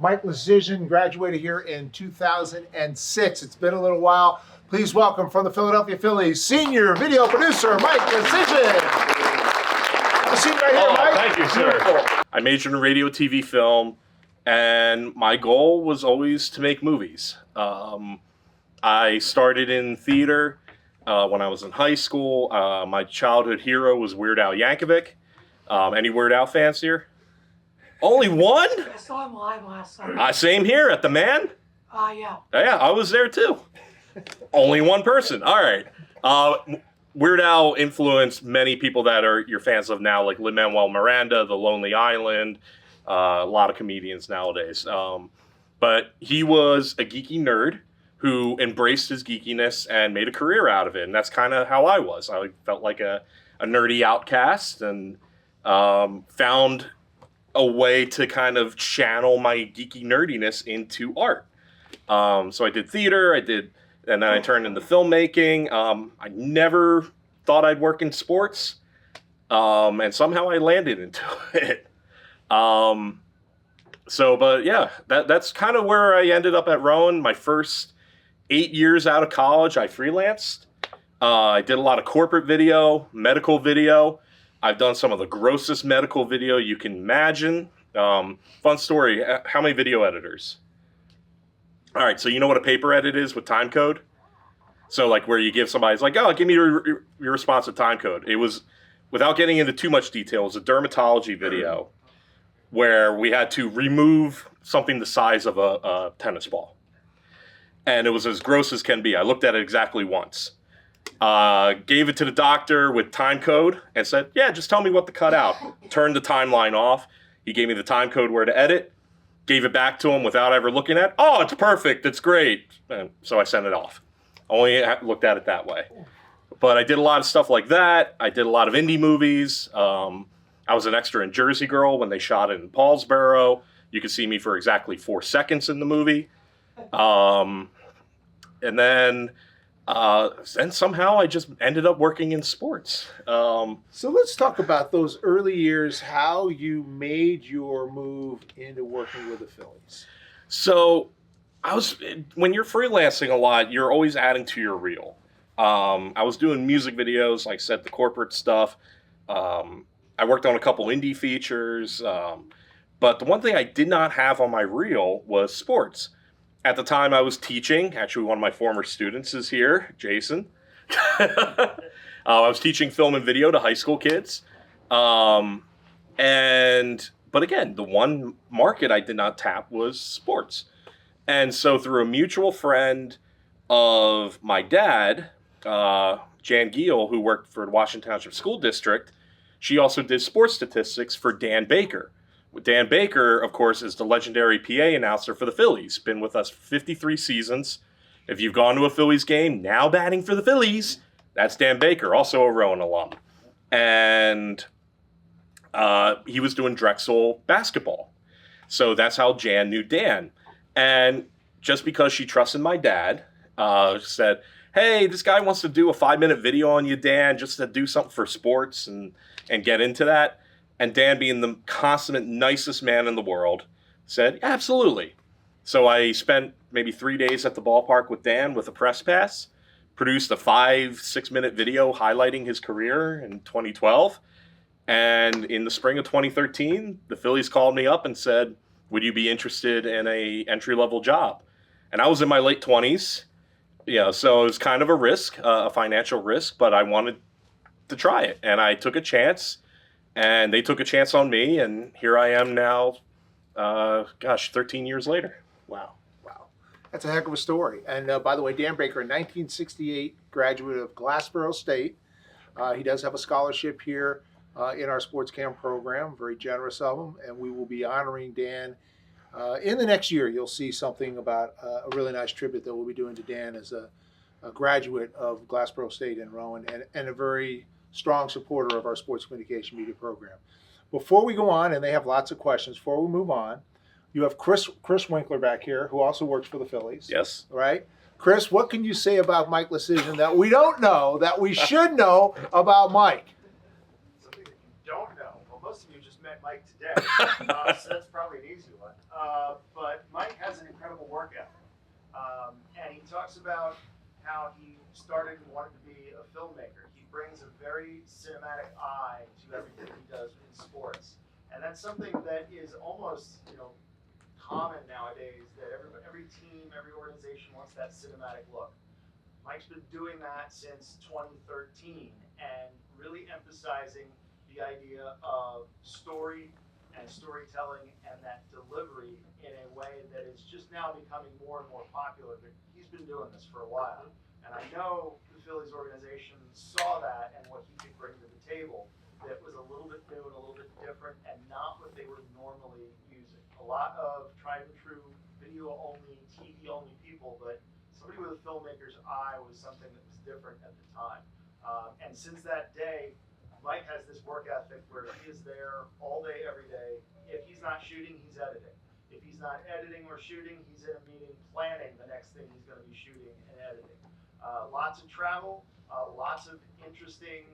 Mike Licisyn graduated here in 2006. It's been a little while. Please welcome from the Philadelphia Phillies, senior video producer, Mike Licisyn. Have a seat right here, Mike. Thank you, sir. Beautiful. I majored in radio, TV, film, and my goal was always to make movies. I started in theater when I was in high school. My childhood hero was Weird Al Yankovic. Any Weird Al fans here? Only one? I saw him live last summer. Same here at the Man. Yeah. Yeah, I was there too. Only one person. All right. Weird Al influenced many people that are your fans of now, like Lin-Manuel Miranda, The Lonely Island, a lot of comedians nowadays. But he was a geeky nerd who embraced his geekiness and made a career out of it. And that's kind of how I was. I felt like a nerdy outcast and found a way to kind of channel my geeky nerdiness into art. So I did theater, and then I turned into filmmaking. I never thought I'd work in sports, and somehow I landed into it. But yeah, that's kind of where I ended up at Rowan. My first 8 years out of college, I freelanced. I did a lot of corporate video, medical video. I've done some of the grossest medical video you can imagine. Fun story, how many video editors? All right, so you know what a paper edit is with time code? So like where you give somebody, it's like, oh, give me your response with time code. It was, without getting into too much detail, it was a dermatology video where we had to remove something the size of a tennis ball. And it was as gross as can be. I looked at it exactly once. Gave it to the doctor with time code and said, yeah, just tell me what to cut out. Turned the timeline off. He gave me the time code where to edit. Gave it back to him without ever looking at it. Oh, it's perfect. It's great. And so I sent it off. Only looked at it that way. But I did a lot of stuff like that. I did a lot of indie movies. I was an extra in Jersey Girl when they shot it in Paulsboro. You could see me for exactly 4 seconds in the movie. And then somehow I just ended up working in sports. So let's talk about those early years, how you made your move into working with the Phillies. So when you're freelancing a lot, you're always adding to your reel. I was doing music videos, like I said, the corporate stuff. I worked on a couple indie features. But the one thing I did not have on my reel was sports. At the time I was teaching, actually one of my former students is here, Jason. I was teaching film and video to high school kids. But again, the one market I did not tap was sports. And so through a mutual friend of my dad, Jan Giel, who worked for the Washington Township School District, she also did sports statistics for Dan Baker. Dan Baker, of course, is the legendary PA announcer for the Phillies. Been with us for 53 seasons. If you've gone to a Phillies game, now batting for the Phillies, that's Dan Baker, also a Rowan alum. And he was doing Drexel basketball. So that's how Jan knew Dan. And just because she trusted my dad, said, hey, this guy wants to do a 5-minute video on you, Dan, just to do something for sports and get into that. And Dan, being the consummate nicest man in the world, said, absolutely. So I spent maybe 3 days at the ballpark with Dan with a press pass, produced a 5-6-minute video highlighting his career in 2012. And in the spring of 2013, the Phillies called me up and said, would you be interested in a entry-level job? And I was in my late 20s, so it was kind of a risk, a financial risk, but I wanted to try it. And I took a chance. And they took a chance on me, and here I am now, 13 years later. Wow. That's a heck of a story. And by the way, Dan Baker, a 1968 graduate of Glassboro State. He does have a scholarship here in our sports camp program, very generous of him, and we will be honoring Dan. In the next year, you'll see something about a really nice tribute that we'll be doing to Dan as a graduate of Glassboro State in Rowan, and a very strong supporter of our sports communication media program. Before we go on, and they have lots of questions, before we move on, you have Chris Winkler back here, who also works for the Phillies. Yes. Right? Chris, what can you say about Mike Licisyn that we don't know, that we should know about Mike? Something that you don't know. Well, most of you just met Mike today, so that's probably an easy one. But common nowadays that every team, every organization wants that cinematic look. Mike's been doing that since 2013 and really emphasizing the idea of story and storytelling and that delivery in a way that is just now becoming more and more popular. But he's been doing this for a while. And I know the Phillies organization saw that and what he could bring to the table that was a little bit new and a little bit different and not what they were normally using. A lot of tried and true video only, TV only people, but somebody with a filmmaker's eye was something that was different at the time. And since that day, Mike has this work ethic where he is there all day, every day. If he's not shooting, he's editing. If he's not editing or shooting, he's in a meeting planning the next thing he's going to be shooting and editing. Lots of travel, lots of interesting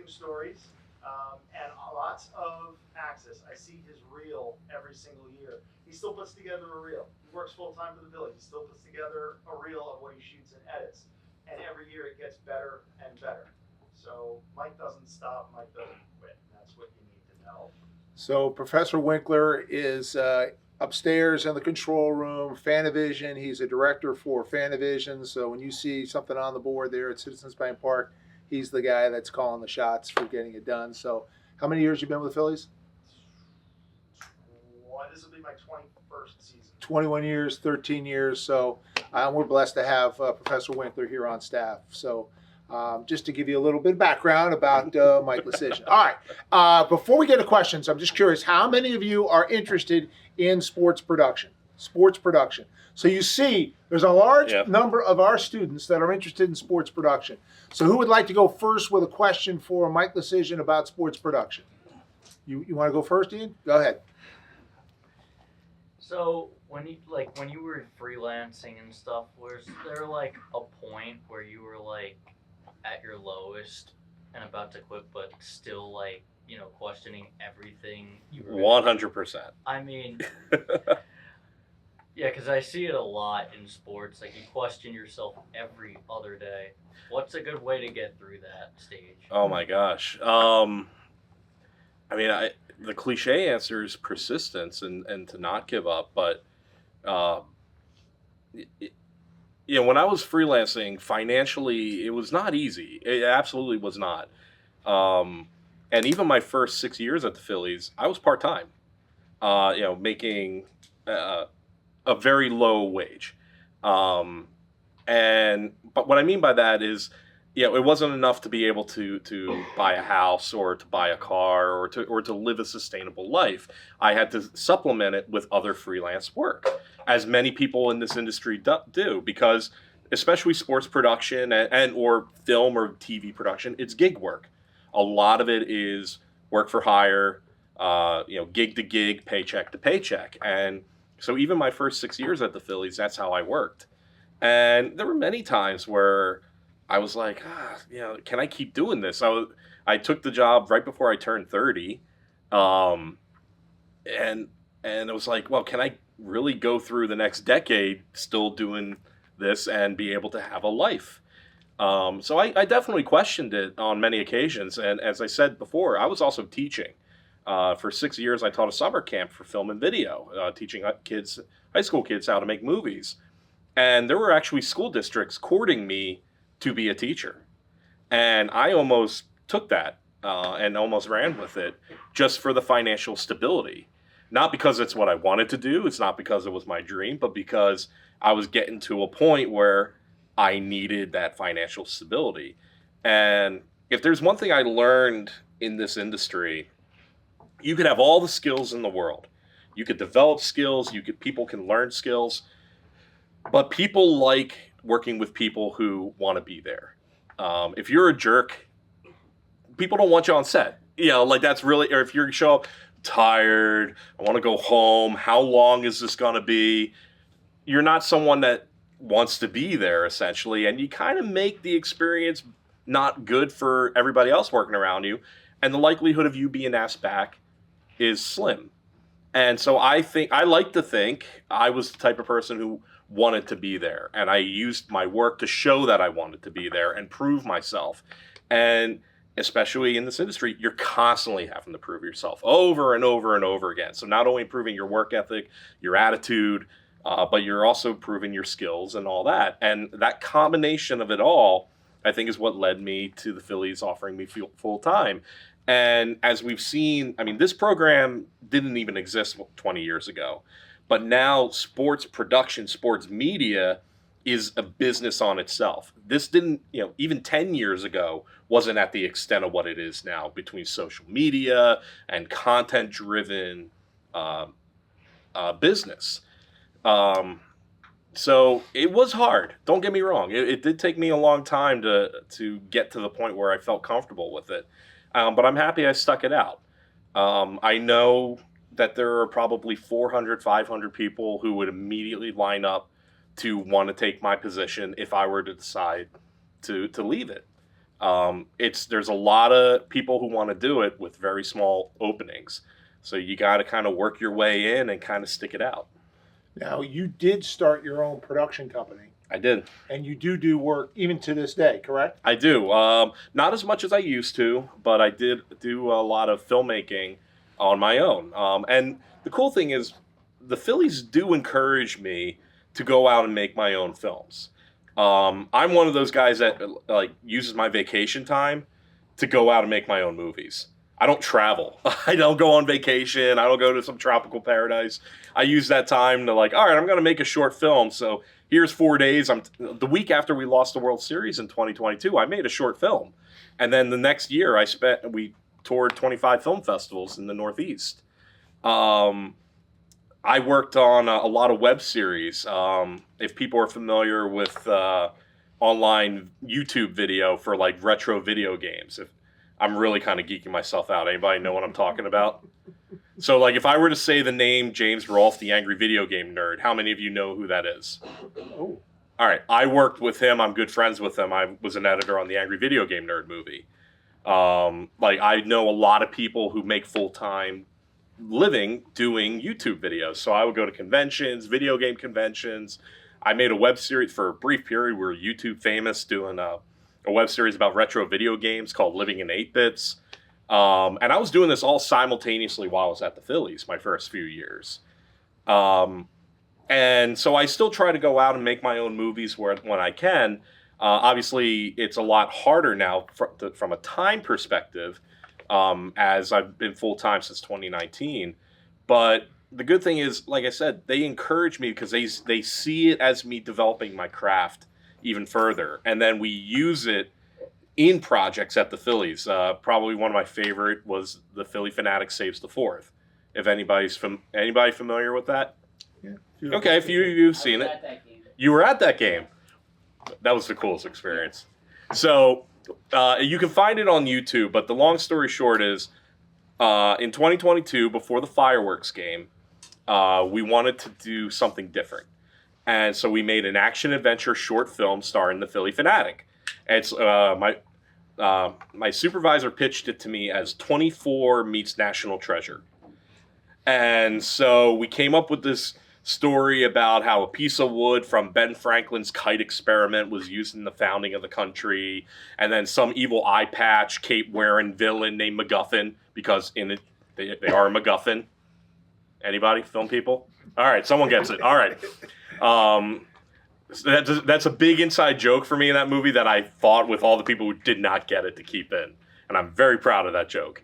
stories, and lots of access. I see his reel every single year. He still puts together a reel. He works full time for the Phillies. He still puts together a reel of what he shoots and edits. And every year it gets better and better. So Mike doesn't stop, Mike doesn't quit. That's what you need to know. So Professor Winkler is upstairs in the control room, Fanavision. He's a director for Fanavision. So when you see something on the board there at Citizens Bank Park, he's the guy that's calling the shots for getting it done. So how many years you been with the Phillies? Well, this will be my 21st season. 21 years, 13 years. So we're blessed to have Professor Winkler here on staff. So just to give you a little bit of background about Mike Licisyn. All right. Before we get to questions, I'm just curious, how many of you are interested in sports production? Sports production. So you see, there's a large number of our students that are interested in sports production. So who would like to go first with a question for Mike Licisyn about sports production? You want to go first, Ian? Go ahead. So when you were freelancing and stuff, was there like a point where you were like at your lowest and about to quit, but still like, you know, questioning everything you were 100%. I mean, yeah, because I see it a lot in sports. Like, you question yourself every other day. What's a good way to get through that stage? Oh my gosh. I mean, the cliche answer is persistence and to not give up. But, you know, when I was freelancing financially, it was not easy. It absolutely was not. And even my first 6 years at the Phillies, I was part-time, you know, making a very low wage. But what I mean by that is, you know, it wasn't enough to be able to buy a house or to buy a car or to live a sustainable life. I had to supplement it with other freelance work, as many people in this industry do, because especially sports production and or film or TV production, it's gig work. A lot of it is work for hire, you know, gig to gig, paycheck to paycheck. And so even my first 6 years at the Phillies, that's how I worked. And there were many times where I was like, you know, can I keep doing this? I took the job right before I turned 30. And it was like, well, can I really go through the next decade still doing this and be able to have a life? So I definitely questioned it on many occasions. And as I said before, I was also teaching. For 6 years, I taught a summer camp for film and video, teaching high school kids how to make movies. And there were actually school districts courting me to be a teacher. And I almost took that and almost ran with it just for the financial stability. Not because it's what I wanted to do. It's not because it was my dream, but because I was getting to a point where I needed that financial stability. And if there's one thing I learned in this industry, you could have all the skills in the world. You could develop skills. People can learn skills. But people like working with people who want to be there. If you're a jerk, people don't want you on set. You know, like that's really, or if you show up tired, I want to go home, how long is this going to be? You're not someone that wants to be there, essentially. And you kind of make the experience not good for everybody else working around you. And the likelihood of you being asked back is slim. And so I like to think I was the type of person who wanted to be there. And I used my work to show that I wanted to be there and prove myself. And especially in this industry, you're constantly having to prove yourself over and over and over again. So not only improving your work ethic, your attitude, but you're also proving your skills and all that. And that combination of it all, I think, is what led me to the Phillies offering me full time. And as we've seen, I mean, this program didn't even exist 20 years ago. But now sports production, sports media is a business on itself. This didn't, even 10 years ago wasn't at the extent of what it is now between social media and content-driven business. So it was hard. Don't get me wrong. It did take me a long time to get to the point where I felt comfortable with it. But I'm happy I stuck it out. I know that there are probably 400, 500 people who would immediately line up to want to take my position if I were to decide to leave it. There's a lot of people who want to do it with very small openings. So you got to kind of work your way in and kind of stick it out. Now, you did start your own production company, I did. and you do work even to this day, correct? I do. Not as much as I used to, but I did do a lot of filmmaking on my own. And the cool thing is the Phillies do encourage me to go out and make my own films. I'm one of those guys that uses my vacation time to go out and make my own movies. I don't travel. I don't go on vacation. I don't go to some tropical paradise. I use that time to all right, I'm going to make a short film. So here's 4 days. The week after we lost the World Series in 2022, I made a short film. And then the next year we toured 25 film festivals in the Northeast. I worked on a lot of web series. If people are familiar with online YouTube video for retro video games, I'm really kind of geeking myself out. Anybody know what I'm talking about? So if I were to say the name James Rolfe, the Angry Video Game Nerd, how many of you know who that is? Oh. All right, I worked with him. I'm good friends with him. I was an editor on the Angry Video Game Nerd movie. I know a lot of people who make full-time living doing YouTube videos. So I would go to conventions, video game conventions. I made a web series for a brief period. We were YouTube famous doing a web series about retro video games called Living in 8-Bits. And I was doing this all simultaneously while I was at the Phillies my first few years. And so I still try to go out and make my own movies when I can. Obviously, it's a lot harder now from a time perspective, as I've been full-time since 2019. But the good thing is, like I said, they encourage me because they see it as me developing my craft even further. And then we use it in projects at the Phillies. Probably one of my favorite was the Philly Fanatic Saves the Fourth. If anybody's anybody familiar with that? Yeah. Okay, a few of you have seen it. You were at that game. That was the coolest experience. So you can find it on YouTube, but the long story short is in 2022, before the fireworks game, we wanted to do something different. And so we made an action-adventure short film starring the Philly Fanatic. And it's, my supervisor pitched it to me as 24 meets National Treasure. And so we came up with this story about how a piece of wood from Ben Franklin's kite experiment was used in the founding of the country, and then some evil eye patch, cape-wearing villain named MacGuffin, because in it they are a MacGuffin. Anybody? Film people? All right, someone gets it. All right. So that's a big inside joke for me in that movie that I fought with all the people who did not get it to keep in, and I'm very proud of that joke.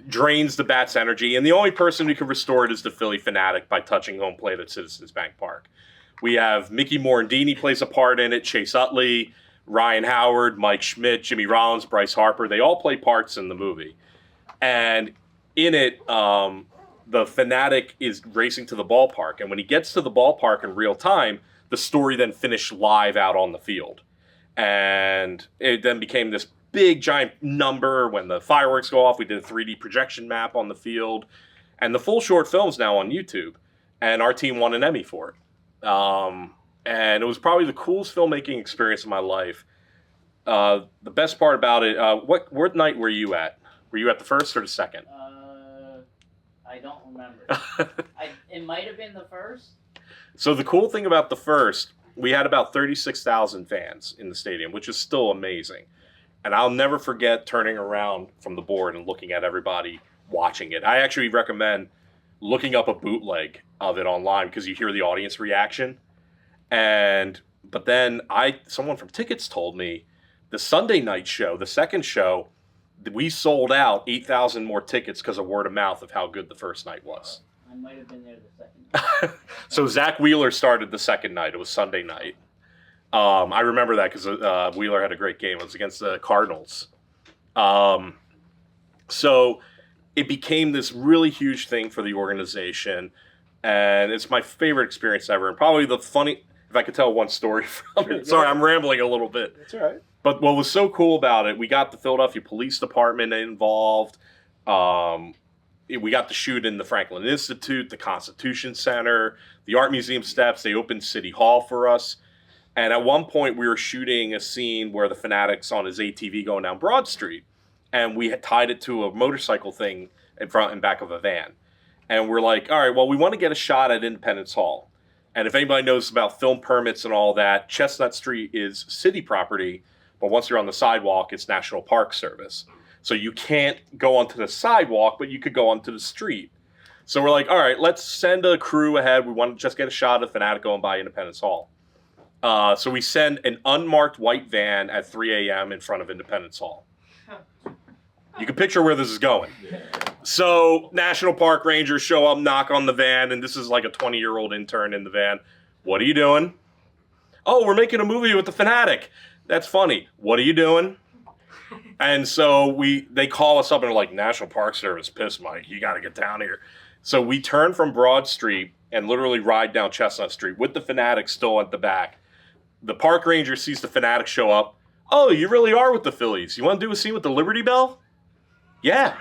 Drains the bat's energy, and the only person who can restore it is the Philly Fanatic by touching home plate at Citizens Bank Park. We have Mickey Morandini plays a part in it, Chase Utley, Ryan Howard, Mike Schmidt, Jimmy Rollins, Bryce Harper. They all play parts in the movie. And in it, the Fanatic is racing to the ballpark, and when he gets to the ballpark in real time, the story then finished live out on the field. And it then became this big giant number when the fireworks go off. We did a 3D projection map on the field, and the full short film's now on YouTube, and our team won an Emmy for it. And it was probably the coolest filmmaking experience of my life. The best part about it, what night were you at? Were you at the first or the second? I don't remember. It might have been the first. So the cool thing about the first, we had about 36,000 fans in the stadium, which is still amazing. And I'll never forget turning around from the board and looking at everybody watching it. I actually recommend looking up a bootleg of it online because you hear the audience reaction. But then someone from Tickets told me the Sunday night show, the second show, we sold out 8,000 more tickets because of word of mouth of how good the first night was. I might have been there the second night. So Zach Wheeler started the second night. It was Sunday night. I remember that because Wheeler had a great game. It was against the Cardinals. So it became this really huge thing for the organization, and it's my favorite experience ever. And probably if I could tell one story from it. Sorry, I'm rambling a little bit. That's all right. But what was so cool about it, we got the Philadelphia Police Department involved. We got to shoot in the Franklin Institute, the Constitution Center, the Art Museum steps. They opened City Hall for us. And at one point, we were shooting a scene where the Fanatic's on his ATV going down Broad Street. And we had tied it to a motorcycle thing in front and back of a van. And we're like, all right, well, we want to get a shot at Independence Hall. And if anybody knows about film permits and all that, Chestnut Street is city property. But once you're on the sidewalk, it's National Park Service. So you can't go onto the sidewalk, but you could go onto the street. So we're like, all right, let's send a crew ahead. We want to just get a shot of Fanatic going by Independence Hall. So we send an unmarked white van at 3 a.m. in front of Independence Hall. You can picture where this is going. So National Park Rangers show up, knock on the van, and this is like a 20-year-old intern in the van. What are you doing? Oh, we're making a movie with the Fanatic. That's funny. What are you doing? And so they call us up and they're like, National Park Service, piss Mike, you got to get down here. So we turn from Broad Street and literally ride down Chestnut Street with the Fanatic still at the back. The park ranger sees the Fanatic show up. Oh, you really are with the Phillies. You want to do a scene with the Liberty Bell? Yeah.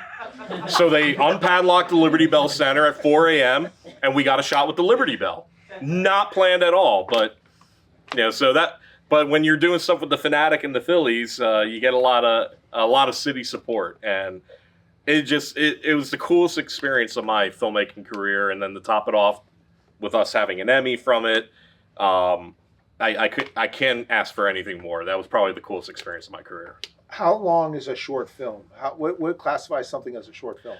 So they unpadlocked the Liberty Bell Center at 4 a.m. and we got a shot with the Liberty Bell. Not planned at all, but But when you're doing stuff with the Fanatic and the Phillies, you get a lot of city support, and it was the coolest experience of my filmmaking career. And then to top it off, with us having an Emmy from it, I can't ask for anything more. That was probably the coolest experience of my career. How long is a short film? What classifies something as a short film?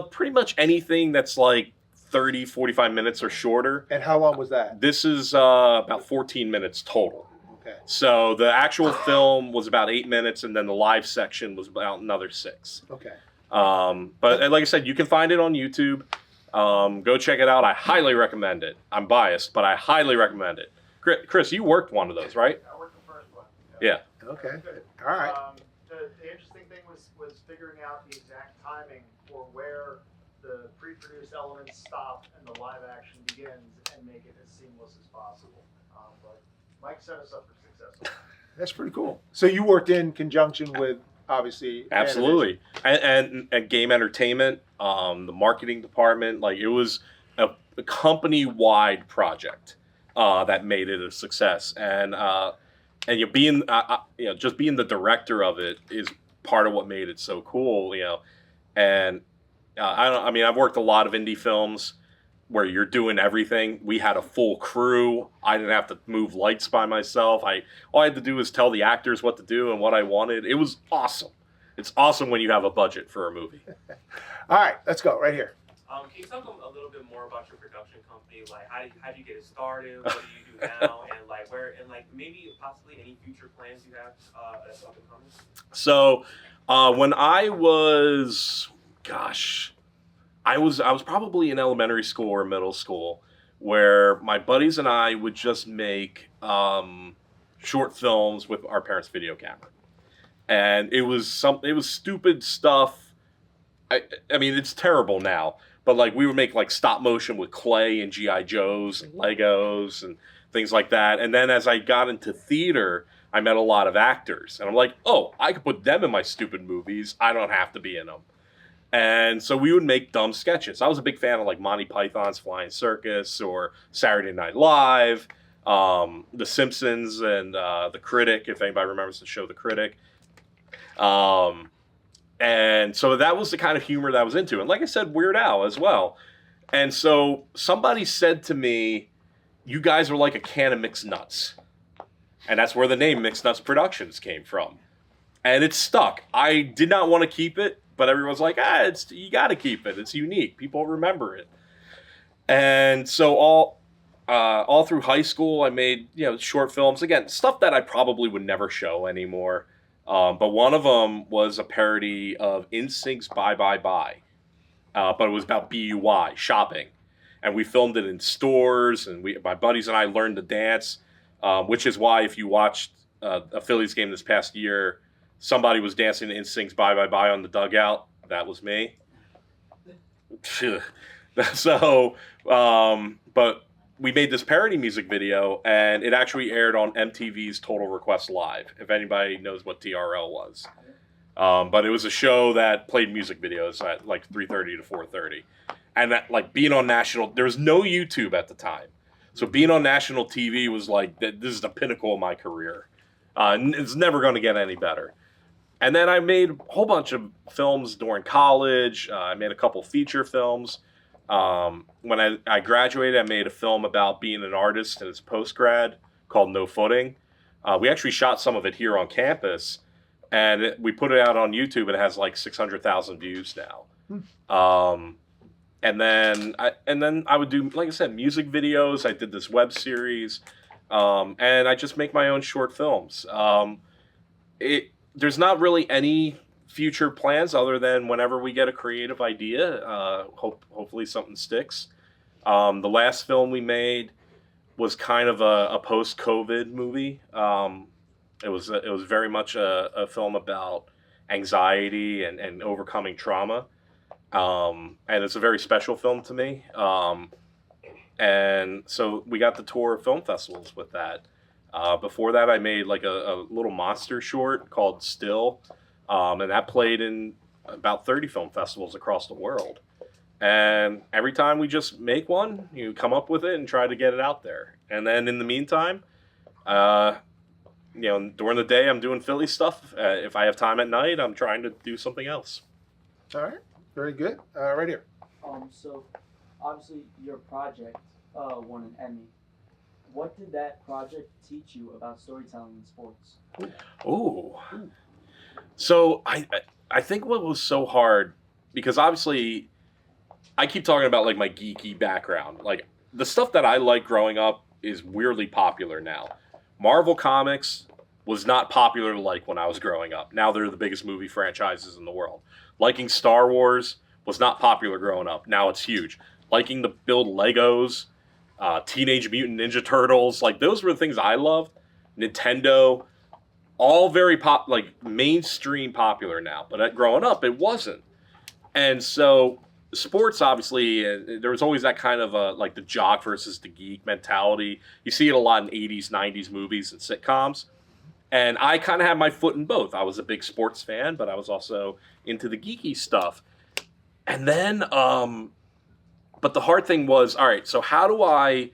Pretty much anything that's like 30, 45 minutes or shorter. And how long was that? This is about 14 minutes total. Okay. So the actual film was about 8 minutes, and then the live section was about another 6. Okay. But like I said, you can find it on YouTube. Go check it out. I highly recommend it. I'm biased, but I highly recommend it. Chris, you worked one of those, right? I worked the first one. Yeah. Okay. All right. The interesting thing was figuring out the exact timing for where the pre-produced elements stop and the live action begins and make it as seamless as possible. But Mike set us up for success. That's pretty cool. So you worked in conjunction with, obviously, Absolutely. And Game Entertainment, the marketing department, like it was a company-wide project that made it a success. And just being the director of it is part of what made it so cool, And I've worked a lot of indie films where you're doing everything. We had a full crew. I didn't have to move lights by myself. All I had to do was tell the actors what to do and what I wanted. It was awesome. It's awesome when you have a budget for a movie. All right, let's go right here. Can you talk a little bit more about your production company? Like, how did you get it started? What do you do now? And maybe possibly any future plans you have that's up and coming? So, when I was probably in elementary school or middle school, where my buddies and I would just make short films with our parents' video camera, and it was stupid stuff. I mean, it's terrible now, but like we would make like stop motion with clay and GI Joes and Legos and things like that. And then as I got into theater, I met a lot of actors, and I'm like, oh, I could put them in my stupid movies. I don't have to be in them. And so we would make dumb sketches. I was a big fan of like Monty Python's Flying Circus or Saturday Night Live, The Simpsons, and The Critic, if anybody remembers the show The Critic. And so that was the kind of humor that I was into. And like I said, Weird Al as well. And so somebody said to me, you guys are like a can of mixed nuts. And that's where the name Mixed Nuts Productions came from. and it's stuck. I did not want to keep it, but everyone's like, you got to keep it. It's unique. People remember it. And so all through high school, I made short films. Again, stuff that I probably would never show anymore. But one of them was a parody of NSYNC's "Bye Bye Bye," but it was about BUI shopping, and we filmed it in stores. And my buddies and I learned to dance, which is why if you watched a Phillies game this past year, somebody was dancing to NSYNC's "Bye Bye Bye" on the dugout. That was me. So, but we made this parody music video, and it actually aired on MTV's Total Request Live, if anybody knows what TRL was. But it was a show that played music videos at like 3:30 to 4:30. And that, like, being on national, there was no YouTube at the time. So being on national TV was like, this is the pinnacle of my career. It's never going to get any better. And then I made a whole bunch of films during college. I made a couple feature films. When I graduated, I made a film about being an artist and it's post-grad called No Footing. We actually shot some of it here on campus, and we put it out on YouTube, and it has like 600,000 views now. And then I would do, like I said, music videos. I did this web series, and I just make my own short films. There's not really any future plans other than whenever we get a creative idea, hopefully something sticks. The last film we made was kind of a post-COVID movie. It was very much a film about anxiety and overcoming trauma. And it's a very special film to me. And so we got to tour film festivals with that. Before that, I made like a little monster short called Still. And that played in about 30 film festivals across the world. And every time we just make one, you come up with it and try to get it out there. And then in the meantime, during the day, I'm doing Philly stuff. If I have time at night, I'm trying to do something else. All right, very good. Right here. So obviously your project won an Emmy. What did that project teach you about storytelling in sports? Oh, so I think what was so hard, because obviously I keep talking about like my geeky background. Like the stuff that I liked growing up is weirdly popular now. Marvel Comics was not popular like when I was growing up. Now they're the biggest movie franchises in the world. Liking Star Wars was not popular growing up. Now it's huge. Liking to build Legos, Teenage Mutant Ninja Turtles, like those were the things I loved. Nintendo, all very mainstream popular now. But growing up, it wasn't. And so sports, obviously, there was always that kind of like the jock versus the geek mentality. You see it a lot in 80s, 90s movies and sitcoms. And I kind of had my foot in both. I was a big sports fan, but I was also into the geeky stuff. And then, but the hard thing was, all right, so how do I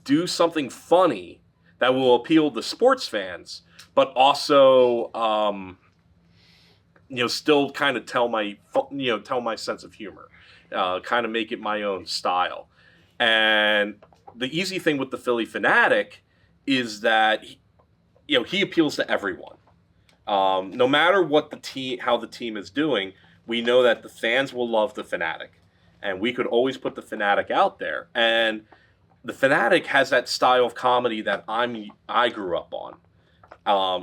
do something funny that will appeal to sports fans, but also, still kind of tell my sense of humor, kind of make it my own style. And the easy thing with the Philly Fanatic is that he appeals to everyone. No matter what how the team is doing, we know that the fans will love the Fanatic, and we could always put the Fanatic out there. And the Fanatic has that style of comedy that I grew up on.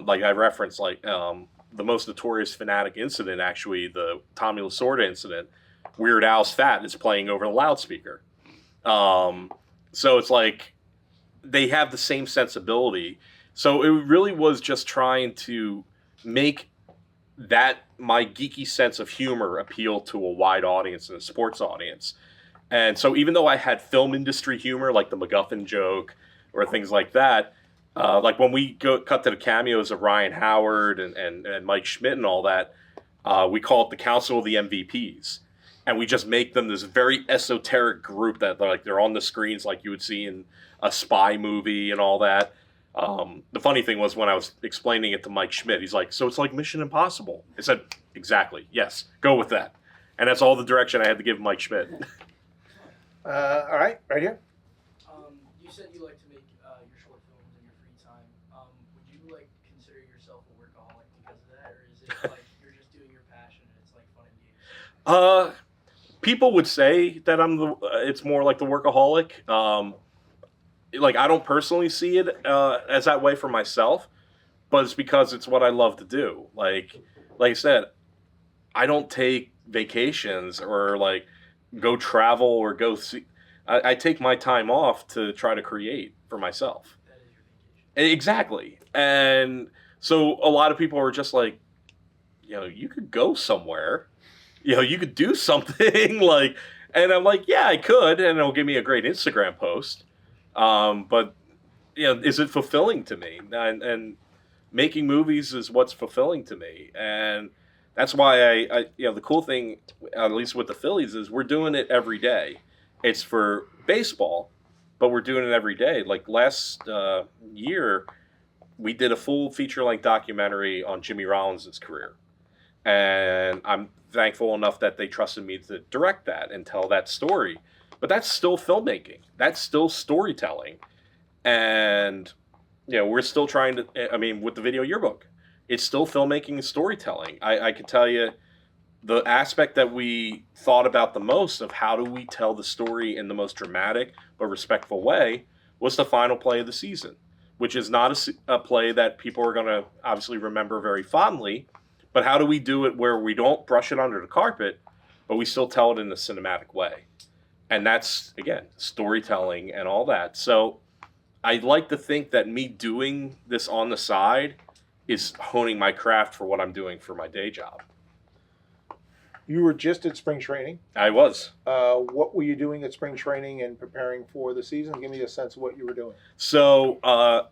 Like I referenced, the most notorious Fanatic incident, actually, the Tommy Lasorda incident. Weird Al's Fat is playing over the loudspeaker. So it's like they have the same sensibility. So it really was just trying to make my geeky sense of humor appeal to a wide audience and a sports audience. And so even though I had film industry humor, like the MacGuffin joke or things like that, like when we cut to the cameos of Ryan Howard and Mike Schmidt and all that, we call it the Council of the MVPs. And we just make them this very esoteric group that they're on the screens like you would see in a spy movie and all that. The funny thing was when I was explaining it to Mike Schmidt, he's like, so it's like Mission Impossible. I said, exactly. Yes, go with that. And that's all the direction I had to give Mike Schmidt. All right, right here. You said you like to make your short films in your free time. Would you consider yourself a workaholic because of that, or is it like you're just doing your passion and it's like fun and games? People would say that it's more like the workaholic. Like I don't personally see it as that way for myself, but it's because it's what I love to do. Like I said, I don't take vacations or like go travel or go see. I take my time off to try to create for myself. That is your vacation. Exactly. And so a lot of people are just like, you could go somewhere, you could do something like, and I'm like, yeah, I could, and it'll give me a great Instagram post. But is it fulfilling to me? And making movies is what's fulfilling to me. And that's why I the cool thing, at least with the Phillies, is we're doing it every day. It's for baseball, but we're doing it every day. Like last year, we did a full feature-length documentary on Jimmy Rollins' career. And I'm thankful enough that they trusted me to direct that and tell that story. But that's still filmmaking. That's still storytelling. And, we're still trying to, with the video yearbook, it's still filmmaking and storytelling. I can tell you the aspect that we thought about the most of how do we tell the story in the most dramatic but respectful way was the final play of the season, which is not a play that people are going to obviously remember very fondly, but how do we do it where we don't brush it under the carpet, but we still tell it in a cinematic way? And that's, again, storytelling and all that. So I'd like to think that me doing this on the side is honing my craft for what I'm doing for my day job. You were just at spring training. I was. What were you doing at spring training and preparing for the season? Give me a sense of what you were doing. So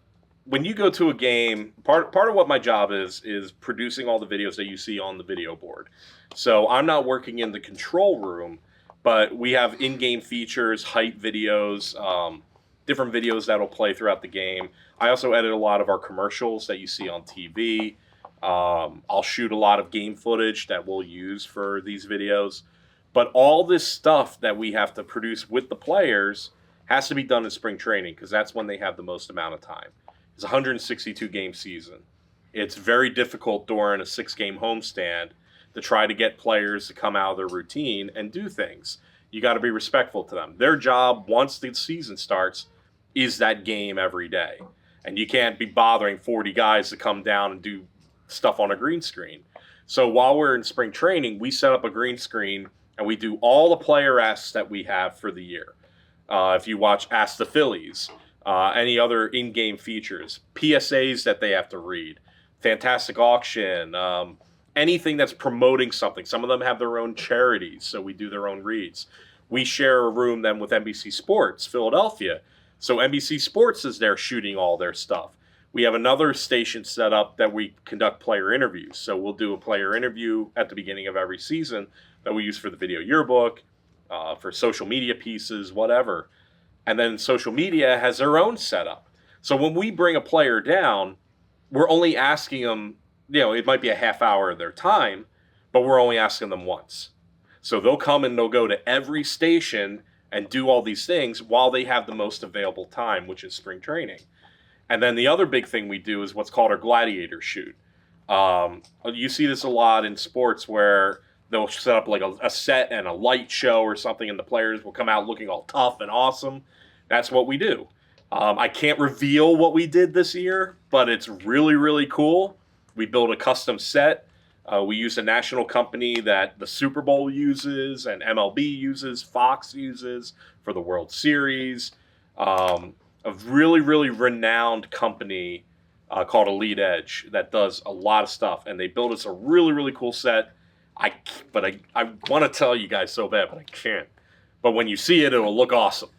when you go to a game, part of what my job is producing all the videos that you see on the video board. So I'm not working in the control room, but we have in-game features, hype videos, different videos that'll play throughout the game. I also edit a lot of our commercials that you see on TV. I'll shoot a lot of game footage that we'll use for these videos. But all this stuff that we have to produce with the players has to be done in spring training because that's when they have the most amount of time. It's a 162-game season. It's very difficult during a 6-game homestand to try to get players to come out of their routine and do things. You got to be respectful to them. Their job, once the season starts, is that game every day. And you can't be bothering 40 guys to come down and do stuff on a green screen. So while we're in spring training, we set up a green screen and we do all the player asks that we have for the year. If you watch Ask the Phillies, any other in-game features, PSAs that they have to read, fantastic auction, anything that's promoting something. Some of them have their own charities, so we do their own reads. We share a room then with NBC Sports, Philadelphia. So NBC Sports is there shooting all their stuff. We have another station set up that we conduct player interviews. So we'll do a player interview at the beginning of every season that we use for the video yearbook, for social media pieces, whatever. And then social media has their own setup. So when we bring a player down, we're only asking them, it might be a half hour of their time, but we're only asking them once. So they'll come and they'll go to every station and do all these things while they have the most available time, which is spring training. And then the other big thing we do is what's called our gladiator shoot. You see this a lot in sports where they'll set up like a set and a light show or something, and the players will come out looking all tough and awesome. That's what we do. I can't reveal what we did this year, but it's really, really cool. We built a custom set. We use a national company that the Super Bowl uses and MLB uses, Fox uses for the World Series. A really, really renowned company called Elite Edge that does a lot of stuff. And they built us a really, really cool set. I want to tell you guys so bad, but I can't. But when you see it, it'll look awesome.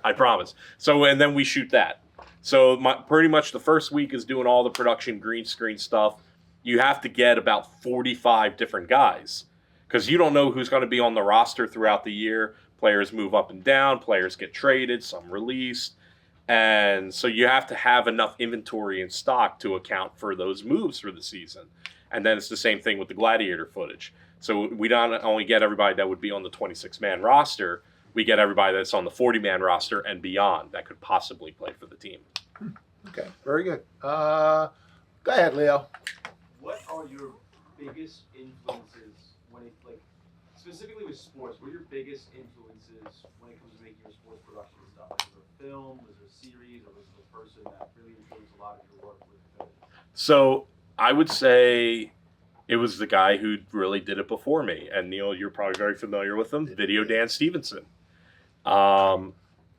I promise. So, and then we shoot that. So pretty much the first week is doing all the production green screen stuff. You have to get about 45 different guys because you don't know who's going to be on the roster throughout the year. Players move up and down. Players get traded. Some released. And so you have to have enough inventory in stock to account for those moves for the season. And then it's the same thing with the gladiator footage. So we don't only get everybody that would be on the 26-man roster, we get everybody that's on the 40-man roster and beyond that could possibly play for the team. Okay, very good. Go ahead, Leo. What are your biggest influences when it, like, specifically with sports, what are your biggest influences when it comes to making your sports production stuff? Like, was it a film, was it a series, or was it a person that really influenced a lot of your work with the Phillies? So I would say it was the guy who really did it before me. And Neil, you're probably very familiar with him, Video Dan Stevenson.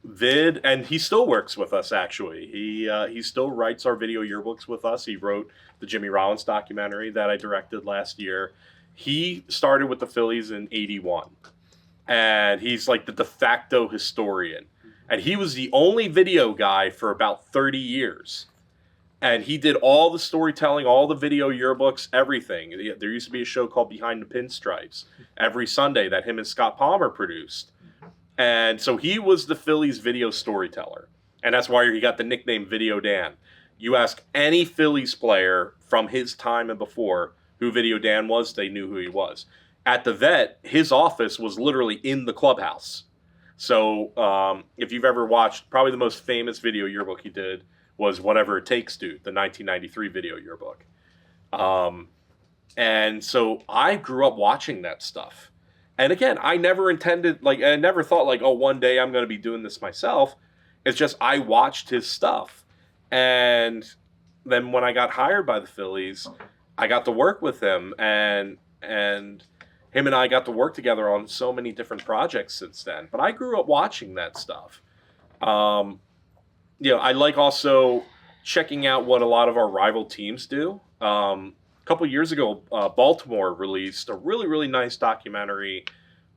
Vid, and he still works with us. Actually, he still writes our video yearbooks with us. He wrote the Jimmy Rollins documentary that I directed last year. He started with the Phillies in '81, and he's like the de facto historian. And he was the only video guy for about 30 years. And he did all the storytelling, all the video yearbooks, everything. There used to be a show called Behind the Pinstripes every Sunday that him and Scott Palmer produced. And so he was the Phillies video storyteller. And that's why he got the nickname Video Dan. You ask any Phillies player from his time and before who Video Dan was, they knew who he was. At the Vet, his office was literally in the clubhouse. So if you've ever watched, probably the most famous video yearbook he did was Whatever It Takes, Dude, the 1993 video yearbook. And so I grew up watching that stuff. And again, I never intended, I never thought oh, one day I'm going to be doing this myself. It's just I watched his stuff. And then when I got hired by the Phillies, I got to work with him. And him and I got to work together on so many different projects since then. But I grew up watching that stuff. I like also checking out what a lot of our rival teams do. A couple years ago, Baltimore released a really, really nice documentary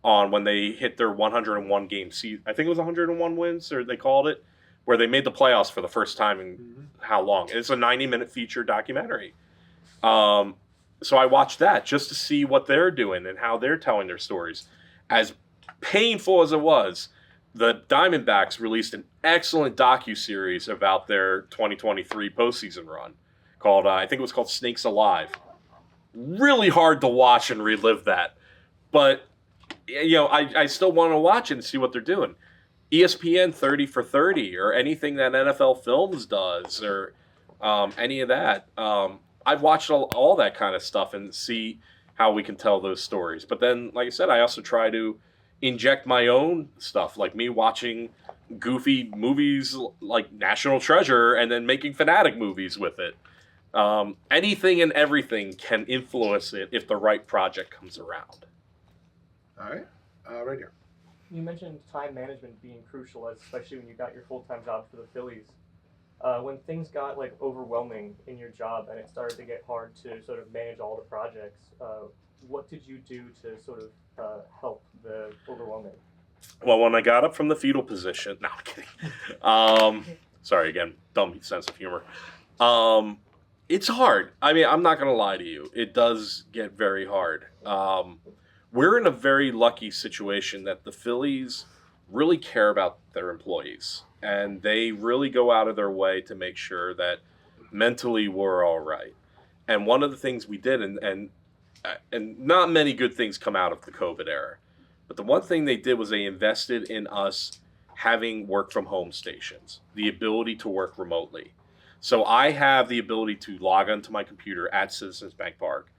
on when they hit their 101 game season. I think it was 101 wins, or they called it, where they made the playoffs for the first time in how long? It's a 90-minute feature documentary. So I watched that just to see what they're doing and how they're telling their stories. As painful as it was, the Diamondbacks released an excellent docuseries about their 2023 postseason run called, I think it was called Snakes Alive. Really hard to watch and relive that. But, I still want to watch it and see what they're doing. ESPN 30 for 30 or anything that NFL Films does or any of that. I've watched all that kind of stuff and see how we can tell those stories. But then, like I said, I also try to inject my own stuff, like me watching goofy movies like National Treasure and then making Fanatic movies with it. Anything and everything can influence it if the right project comes around. All right, right here. You mentioned time management being crucial, especially when you got your full-time job for the Phillies. When things got overwhelming in your job and it started to get hard to sort of manage all the projects, what did you do to sort of help the overwhelming? Well, when I got up from the fetal position, no, I'm kidding. Sorry again, dumb sense of humor. It's hard. I mean, I'm not going to lie to you. It does get very hard. We're in a very lucky situation that the Phillies really care about their employees. And they really go out of their way to make sure that mentally we're all right. And one of the things we did, and not many good things come out of the COVID era, but the one thing they did was they invested in us having work from home stations, the ability to work remotely. So I have the ability to log onto my computer at Citizens Bank Park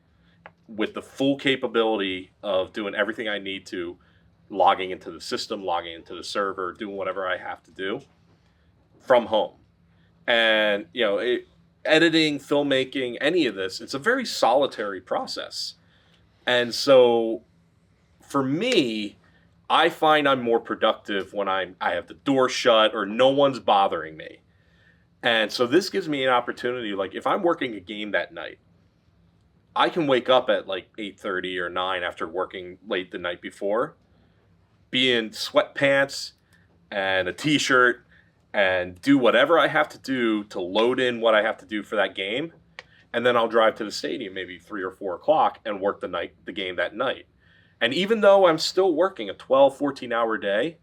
with the full capability of doing everything I need to, logging into the system, logging into the server, doing whatever I have to do from home. And, editing, filmmaking, any of this, it's a very solitary process. And so for me, I find I'm more productive when I have the door shut or no one's bothering me. And so this gives me an opportunity, if I'm working a game that night, I can wake up at 8:30 or 9 after working late the night before, be in sweatpants and a t-shirt and do whatever I have to do to load in what I have to do for that game. And then I'll drive to the stadium maybe 3 or 4 o'clock and work the game that night. And even though I'm still working a 12, 14-hour day,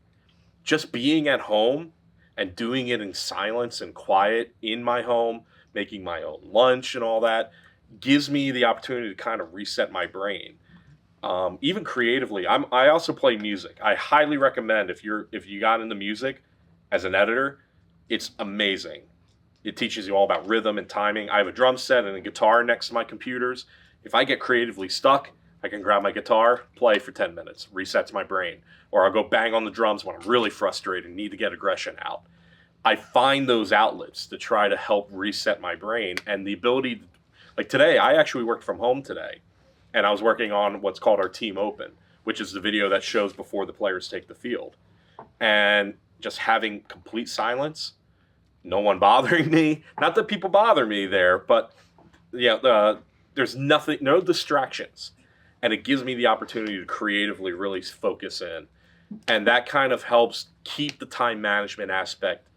just being at home and doing it in silence and quiet in my home, making my own lunch and all that, gives me the opportunity to kind of reset my brain. Even creatively, I also play music. I highly recommend if you got into music as an editor, it's amazing. It teaches you all about rhythm and timing. I have a drum set and a guitar next to my computers. If I get creatively stuck, I can grab my guitar, play for 10 minutes, resets my brain. Or I'll go bang on the drums when I'm really frustrated and need to get aggression out. I find those outlets to try to help reset my brain, and the ability, like today, I actually worked from home today, and I was working on what's called our Team Open, which is the video that shows before the players take the field. And just having complete silence, no one bothering me. Not that people bother me there, but there's nothing, no distractions. And it gives me the opportunity to creatively really focus in. And that kind of helps keep the time management aspect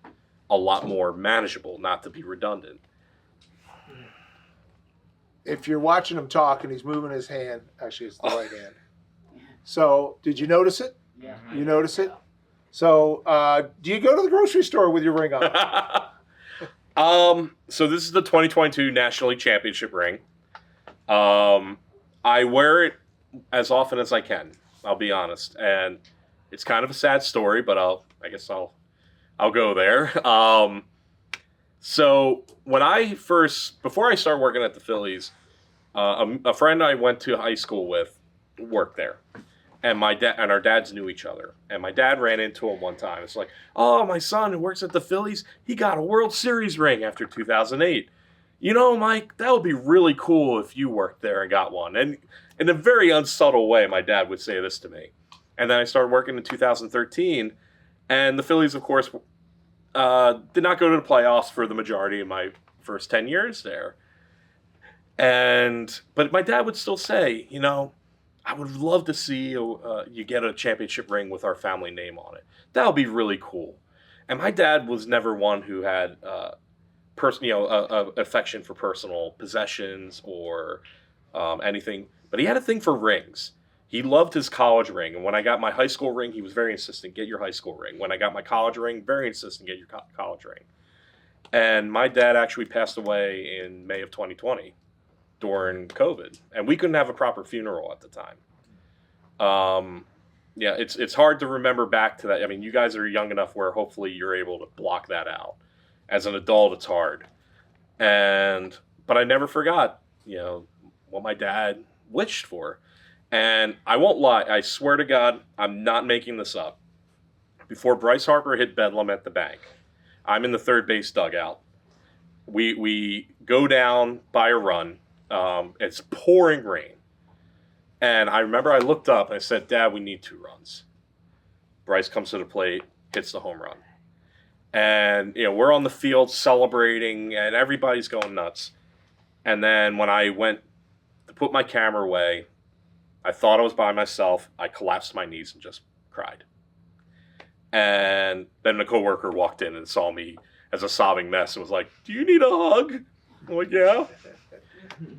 a lot more manageable, not to be redundant. If you're watching him talk and he's moving his hand, actually it's the right hand. So did you notice it? Yeah. You notice it? So do you go to the grocery store with your ring on? So this is the 2022 National League Championship ring. I wear it as often as I can, I'll be honest. And it's kind of a sad story, but I guess I'll go there. So when before I started working at the Phillies, a friend I went to high school with worked there. And my dad and our dads knew each other. And my dad ran into him one time. It's like, oh, my son who works at the Phillies, he got a World Series ring after 2008. You know, Mike, that would be really cool if you worked there and got one. And in a very unsubtle way, my dad would say this to me. And then I started working in 2013. And the Phillies, of course, did not go to the playoffs for the majority of my first 10 years there. But my dad would still say, you know, I would love to see you get a championship ring with our family name on it. That would be really cool. And my dad was never one who had affection for personal possessions or anything, but he had a thing for rings. He loved his college ring, and when I got my high school ring, he was very insistent, get your high school ring. When I got my college ring, very insistent, get your college ring. And my dad actually passed away in May of 2020. During COVID, and we couldn't have a proper funeral at the time. It's hard to remember back to that. I mean, you guys are young enough where hopefully you're able to block that out. As an adult, it's hard. But I never forgot, what my dad wished for. And I won't lie, I swear to God, I'm not making this up. Before Bryce Harper hit Bedlam at the bank, I'm in the third base dugout. We go down by a run. It's pouring rain. And I remember I looked up and I said, Dad, we need 2 runs. Bryce comes to the plate, hits the home run. And, we're on the field celebrating and everybody's going nuts. And then when I went to put my camera away, I thought I was by myself. I collapsed my knees and just cried. And then a coworker walked in and saw me as a sobbing mess and was like, do you need a hug? I'm like, yeah.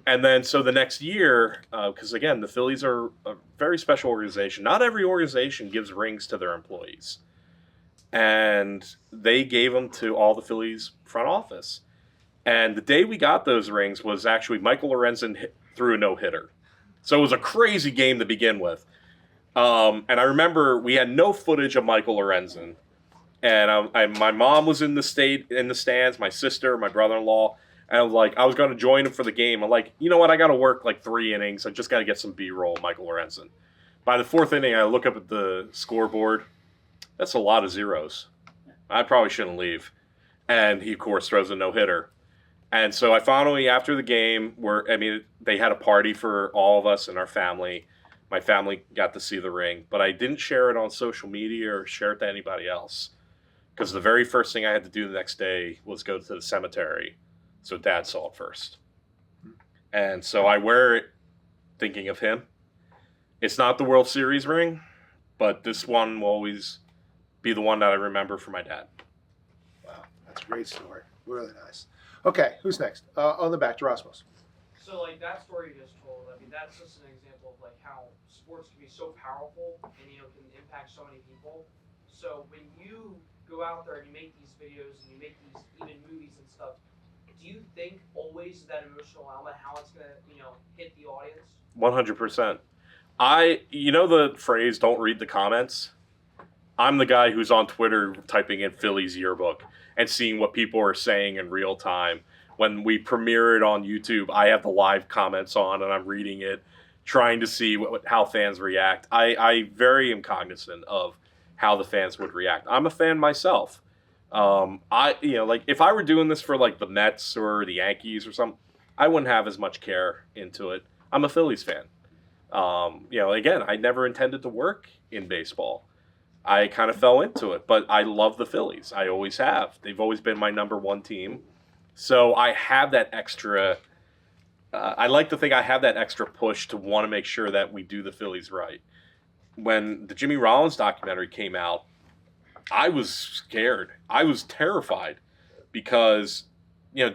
And then, so the next year, because again, the Phillies are a very special organization. Not every organization gives rings to their employees. And they gave them to all the Phillies front office. And the day we got those rings was actually Michael Lorenzen threw a no-hitter. So it was a crazy game to begin with. And I remember we had no footage of Michael Lorenzen. And my mom was in the stands, my sister, my brother-in-law. And I was like, I was going to join him for the game. I'm like, you know what? I got to work like 3 innings. I just got to get some B-roll, Michael Lorenzen. By the 4th inning, I look up at the scoreboard. That's a lot of zeros. I probably shouldn't leave. And he, of course, throws a no-hitter. And so I finally, after the game, they had a party for all of us and our family. My family got to see the ring. But I didn't share it on social media or share it to anybody else. Because the very first thing I had to do the next day was go to the cemetery. So Dad saw it first. And so I wear it thinking of him. It's not the World Series ring, but this one will always be the one that I remember for my dad. Wow, that's a great story. Really nice. Okay, who's next? On the back to Rasmus. So like that story you just told, I mean that's just an example of like how sports can be so powerful and can impact so many people. So when you go out there and you make these videos and you make these even movies and stuff, do you think always that emotional element, how it's gonna, hit the audience? 100%. The phrase, don't read the comments? I'm the guy who's on Twitter typing in Phillies yearbook and seeing what people are saying in real time. when we premiere it on YouTube, I have the live comments on and I'm reading it, trying to see how fans react. I very am cognizant of how the fans would react. I'm a fan myself. Like if I were doing this for like the Mets or the Yankees or something, I wouldn't have as much care into it. I'm a Phillies fan. Again, I never intended to work in baseball. I kind of fell into it, but I love the Phillies. I always have. They've always been my number one team. So I have that extra. I like to think I have that extra push to want to make sure that we do the Phillies right. When the Jimmy Rollins documentary came out, I was scared. I was terrified because,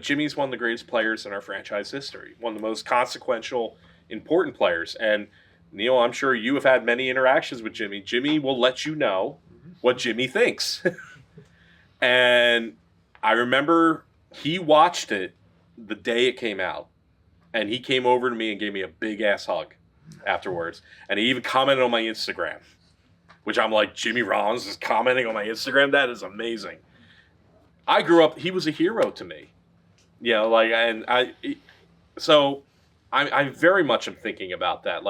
Jimmy's one of the greatest players in our franchise history, one of the most consequential, important players. And Neil, I'm sure you have had many interactions with Jimmy. Jimmy will let you know what Jimmy thinks. And I remember he watched it the day it came out. And he came over to me and gave me a big ass hug afterwards. And he even commented on my Instagram, which I'm like, Jimmy Rollins is commenting on my Instagram? That is amazing. I grew up, he was a hero to me. So I very much am thinking about that.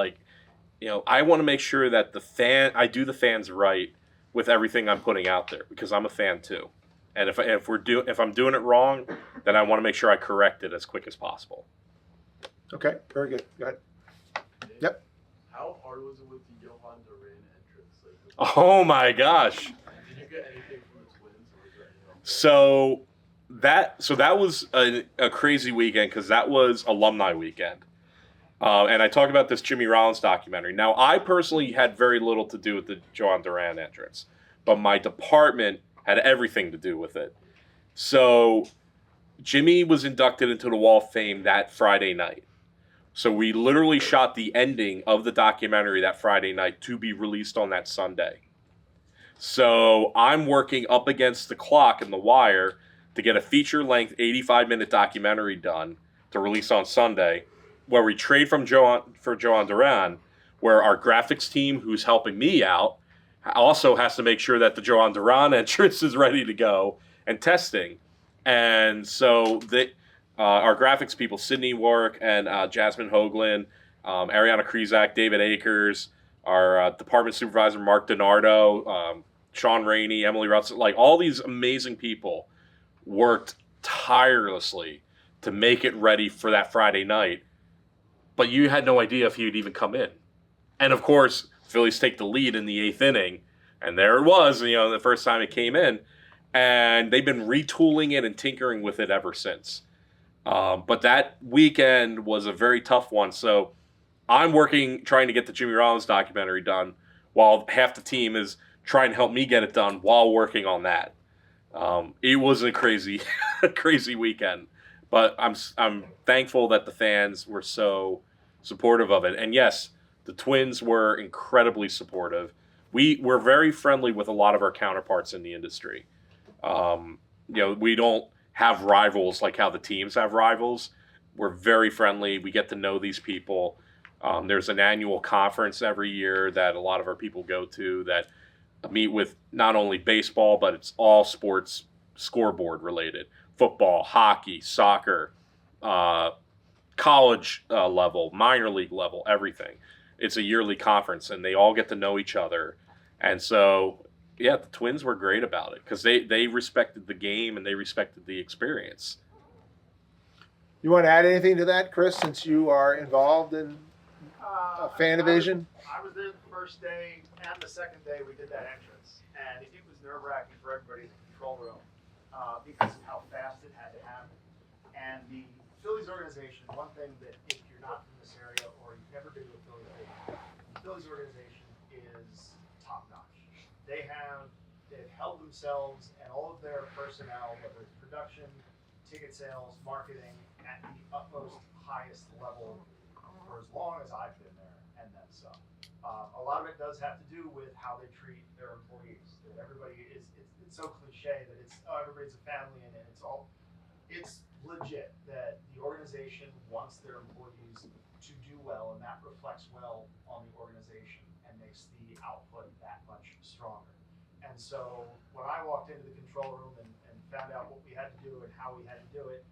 I want to make sure that I do the fans right with everything I'm putting out there because I'm a fan too. And if I'm doing it wrong, then I want to make sure I correct it as quick as possible. Okay, very good. Go ahead. Yep. How hard was it with the Johan Duran entrance? Oh my gosh. Did you get anything from the Twins? Or was there anything else? So that was a crazy weekend because that was alumni weekend. And I talk about this Jimmy Rollins documentary. Now, I personally had very little to do with the Johan Duran entrance, but my department had everything to do with it. So Jimmy was inducted into the Wall of Fame that Friday night. So we literally shot the ending of the documentary that Friday night to be released on that Sunday. So I'm working up against the clock and the wire to get a feature-length 85-minute documentary done to release on Sunday, where we trade for Johan Duran, where our graphics team, who's helping me out, also has to make sure that the Johan Duran entrance is ready to go and testing. And so our graphics people, Sydney Warwick and Jasmine Hoagland, Ariana Krizak, David Akers, our department supervisor, Mark DiNardo, Sean Rainey, Emily Russell, all these amazing people worked tirelessly to make it ready for that Friday night. But you had no idea if he would even come in. And of course, Phillies take the lead in the 8th inning. And there it was, the first time it came in. And they've been retooling it and tinkering with it ever since. But that weekend was a very tough one. So I'm trying to get the Jimmy Rollins documentary done while half the team is trying to help me get it done while working on that. It was a crazy, crazy weekend. But I'm thankful that the fans were so supportive of it. And yes, the Twins were incredibly supportive. We were very friendly with a lot of our counterparts in the industry. We don't have rivals like how the teams have rivals. We're very friendly. We get to know these people. There's an annual conference every year that a lot of our people go to that meet with not only baseball, but it's all sports scoreboard related. Football, hockey, soccer, college level, minor league level, everything. It's a yearly conference, and they all get to know each other. And so, yeah, the Twins were great about it because they respected the game and they respected the experience. You want to add anything to that, Chris, since you are involved in a fan division? I was there the first day and the second day we did that entrance, and it was nerve-wracking for everybody in the control room because of how fast it had to happen. And the Phillies organization, one thing that if you're not from this area or you've never been to a Phillies game, the Phillies organization is top-notch. They've held themselves and all of their personnel, whether it's production, ticket sales, marketing, at the utmost highest level for as long as I've been there and then some. A lot of it does have to do with how they treat their employees. That everybody it's so cliche that everybody's a family and it's legit that the organization wants their employees to do well, and that reflects well on the organization and makes the output that much stronger. And so when I walked into the control room and found out what we had to do and how we had to do it,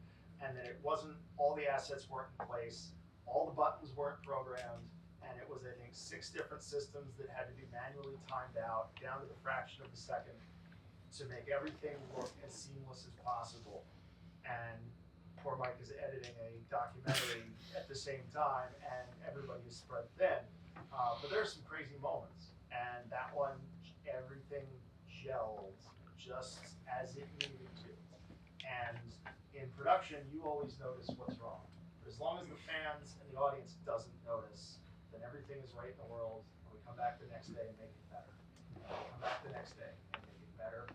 and then it wasn't, all the assets weren't in place, all the buttons weren't programmed, and it was, I think, 6 different systems that had to be manually timed out down to the fraction of a second to make everything look as seamless as possible. And poor Mike is editing a documentary at the same time, and everybody is spread thin. But there are some crazy moments, and that one, everything gelled just as it needed to. And in production, you always notice what's wrong. But as long as the fans and the audience doesn't notice, then everything is right in the world, and we come back the next day and make it better. And we come back the next day and make it better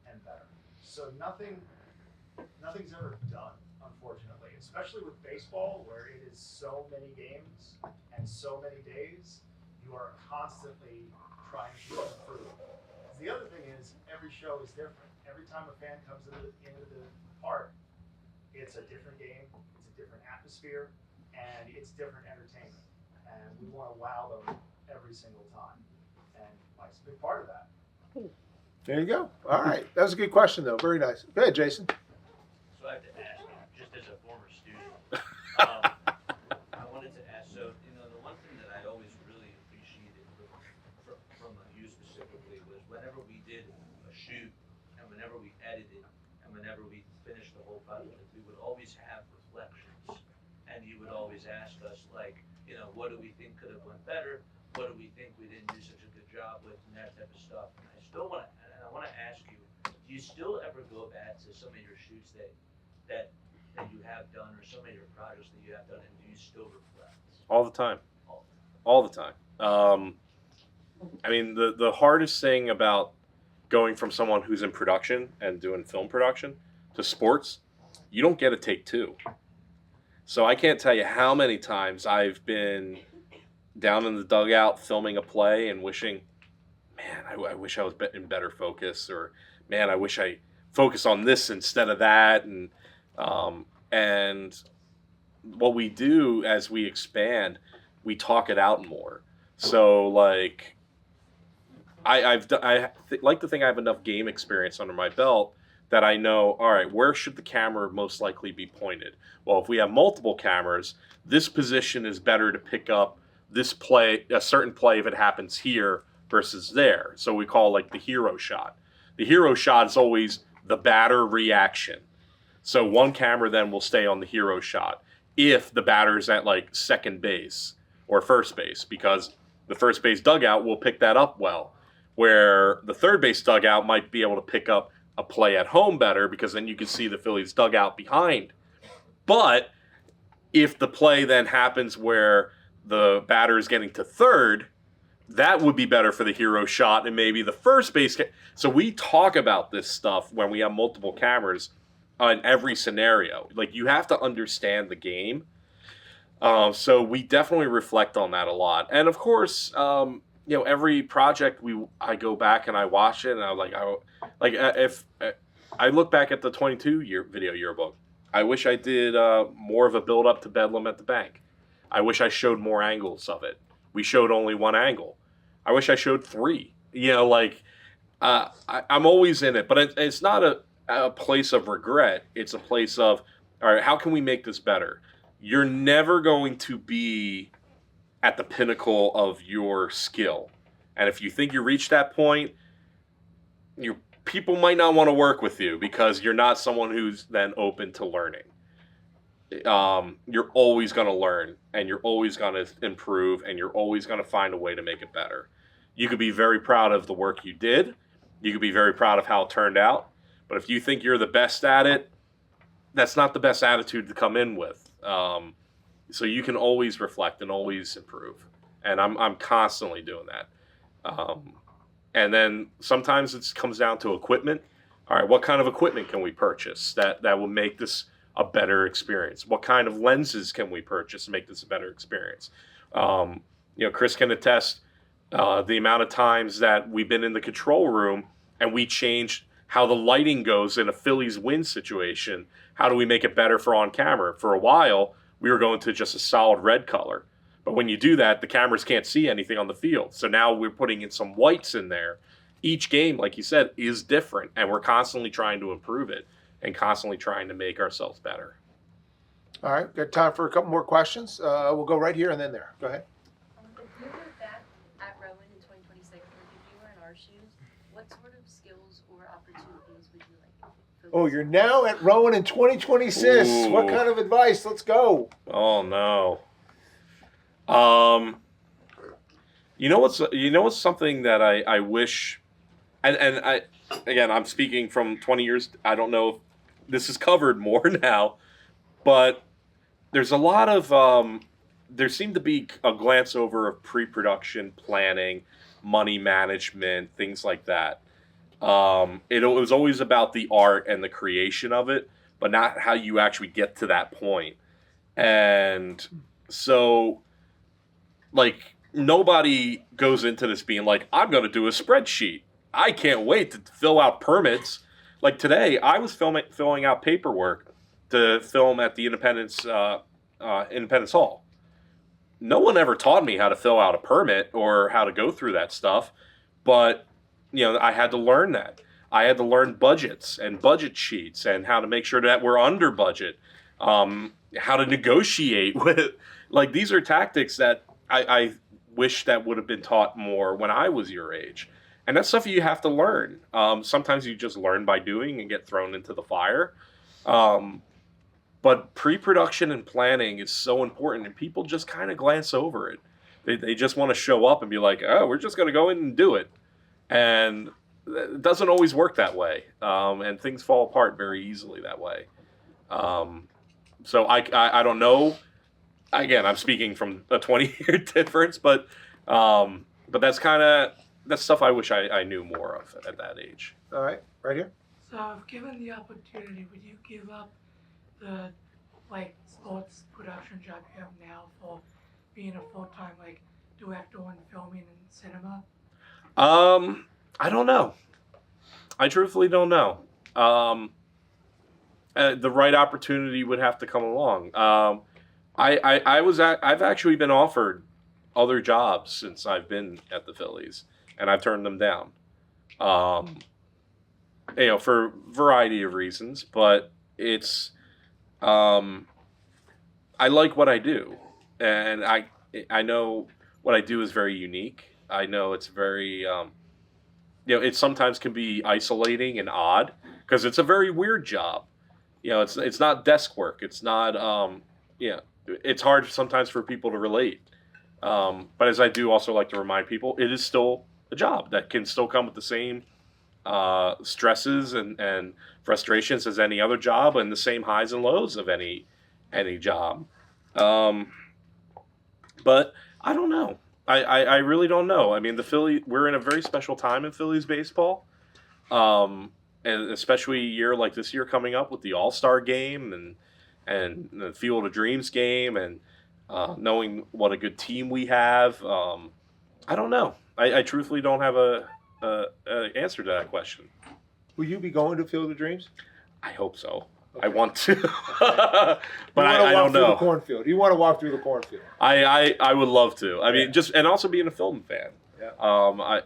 and better. So nothing's ever done, unfortunately, especially with baseball, where it is so many games and so many days. You are constantly trying to improve. The other thing is, every show is different. Every time a fan comes into the park, it's a different game, it's a different atmosphere, and it's different entertainment. And we want to wow them every single time. And Mike's a big part of that. There you go. All right. That was a good question, though. Very nice. Go ahead, Jason. So I have to ask, just as a former student, I wanted to ask, so, the one thing that I always really appreciated from you specifically was whenever we did a shoot and whenever we edited and whenever we finished the whole project, we would always have reflections. And you would always ask us, like, what do we think could have went better? What do we think we didn't do such a good job with, and that type of stuff. And I want to ask you, do you still ever go back to some of your shoots that you have done, or some of your projects that you have done, and do you still reflect? All the time. All the time. I mean, the hardest thing about going from someone who's in production and doing film production to sports, you don't get a take 2. So I can't tell you how many times I've been down in the dugout filming a play and wishing, man, I wish I was in better focus, or man, I wish I focused on this instead of that. And what we do as we expand, we talk it out more. So like, I like to think I have enough game experience under my belt that I know, all right, where should the camera most likely be pointed? Well, if we have multiple cameras, this position is better to pick up this play, a certain play, if it happens here versus there. So we call like the hero shot. The hero shot is always the batter reaction. So one camera then will stay on the hero shot if the batter's at like second base or first base, because the first base dugout will pick that up well, where the third base dugout might be able to pick up a play at home better, because then you can see the Phillies dugout behind. But if the play then happens where the batter is getting to third, that would be better for the hero shot, and maybe the first base. So we talk about this stuff when we have multiple cameras on every scenario. Like, you have to understand the game. So we definitely reflect on that a lot. And of course, every project I go back and I watch it, and I'm like, if I look back at the 22 video yearbook, I wish I did more of a build up to Bedlam at the bank. I wish I showed more angles of it. We showed only one angle. I wish I showed 3. I'm always in it, but it's not a place of regret. It's a place of, all right, how can we make this better? You're never going to be at the pinnacle of your skill. And if you think you reached that point, people might not want to work with you because you're not someone who's then open to learning. You're always going to learn, and you're always going to improve, and you're always going to find a way to make it better. You could be very proud of the work you did. You could be very proud of how it turned out. But if you think you're the best at it, that's not the best attitude to come in with. So you can always reflect and always improve. And I'm constantly doing that. And then sometimes it comes down to equipment. All right, what kind of equipment can we purchase that will make this a better experience? What kind of lenses can we purchase to make this a better experience? Chris can attest the amount of times that we've been in the control room and we changed how the lighting goes in a Phillies win situation. How do we make it better for on camera? For a while, we were going to just a solid red color. But when you do that, the cameras can't see anything on the field. So now we're putting in some whites in there. Each game, like you said, is different, and we're constantly trying to improve it and constantly trying to make ourselves better. All right, got time for a couple more questions. We'll go right here and then there. Go ahead. If you were back at Rowan in 2026, or if you were in our shoes, what sort of skills or opportunities would you like? Oh, you're now at Rowan in 2026. Ooh. What kind of advice? Let's go. Oh no. You know what's something that I wish, and again, I'm speaking from 20 years. I don't know if this is covered more now, but there's a lot of there seemed to be a glance over of pre-production planning, money management, things like that. It was always about the art and the creation of it, but not how you actually get to that point. And so, like, nobody goes into this being like, I'm going to do a spreadsheet. I can't wait to fill out permits. Like today, I was filling out paperwork to film at the Independence Hall. No one ever taught me how to fill out a permit or how to go through that stuff, but I had to learn that. I had to learn budgets and budget sheets and how to make sure that we're under budget. How to negotiate with, like, these are tactics that I wish that would have been taught more when I was your age. And that's stuff you have to learn. Sometimes you just learn by doing and get thrown into the fire. But pre-production and planning is so important, and people just kind of glance over it. They just want to show up and be like, oh, we're just going to go in and do it. And it doesn't always work that way. And things fall apart very easily that way. So I don't know. Again, I'm speaking from a 20-year difference, but that's stuff I wish I knew more of at that age. All right, right here. So, if given the opportunity, would you give up the sports production job you have now for being a full-time director in filming and cinema? I don't know. I truthfully don't know. The right opportunity would have to come along. I've actually been offered other jobs since I've been at the Phillies, and I've turned them down. For a variety of reasons, but it's I like what I do, and I know what I do is very unique. I know it's very it sometimes can be isolating and odd because it's a very weird job. It's not desk work. It's not it's hard sometimes for people to relate. But as I do also like to remind people, it is still a job that can still come with the same stresses and frustrations as any other job, and the same highs and lows of any job. But I don't know. I really don't know. I mean, we're in a very special time in Phillies baseball. And especially a year like this year coming up with the All-Star game and the Field of Dreams game and knowing what a good team we have. I don't know. I truthfully don't have a answer to that question. Will you be going to Field of Dreams? I hope so. Okay. I want to, but I don't know. The cornfield. You want to walk through the cornfield? I would love to. I mean, just and also being a film fan. Yeah. I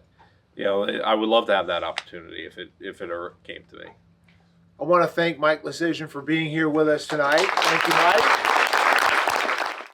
would love to have that opportunity if it ever came to me. I want to thank Mike Licisyn for being here with us tonight. Thank you, Mike.